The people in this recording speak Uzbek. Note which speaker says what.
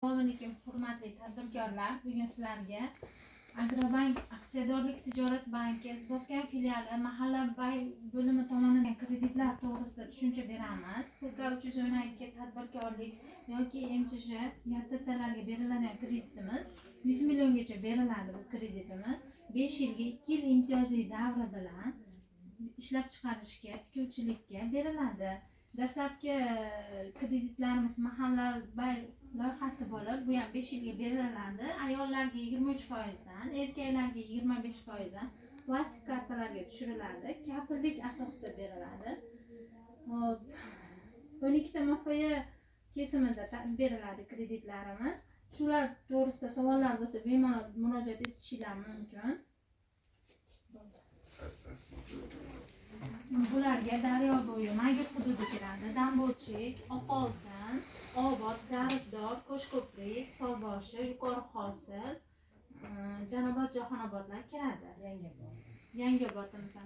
Speaker 1: Assalomu alaykum hurmatli tadbirkorlar. Bugun sizlarga Agrobank aksiyadorlik tijorat banki Izboskan filiali mahalla bo'limi tomonidan kreditlar to'g'risida tushuncha beramiz. PK 312 tadbirkorlik yoki MCH YTTlarga beriladigan kreditimiz 100 milliongacha beriladi. Bu kreditimiz 5 yilga 2 yil imtiyozli davri bilan ishlab chiqarishga, tikuvchilikka beriladi. Dastlabki kreditlarimiz mahalla loyihasi bo'lib, bu ham 5 yilga beriladi. Ayollarga 23% dan, erkaklarga 25% dan plastik kartalarga tushiriladi. Kafillik asosida beriladi. Hop. 12 ta MFY kesimida beriladi kreditlarimiz. Shular to'g'risida savollar bo'lsa, bemalol murojaat etishingiz mumkin. Bularga Daryobo'yi, Magir hududi kiradi. Dambochik, Oqoltin, Obod, Zaribdor, Qo'shko'prik, Solboshi, Yuqori Hosil, Janobod, Jahonobodlar kiradi. Yangiobodimiz ham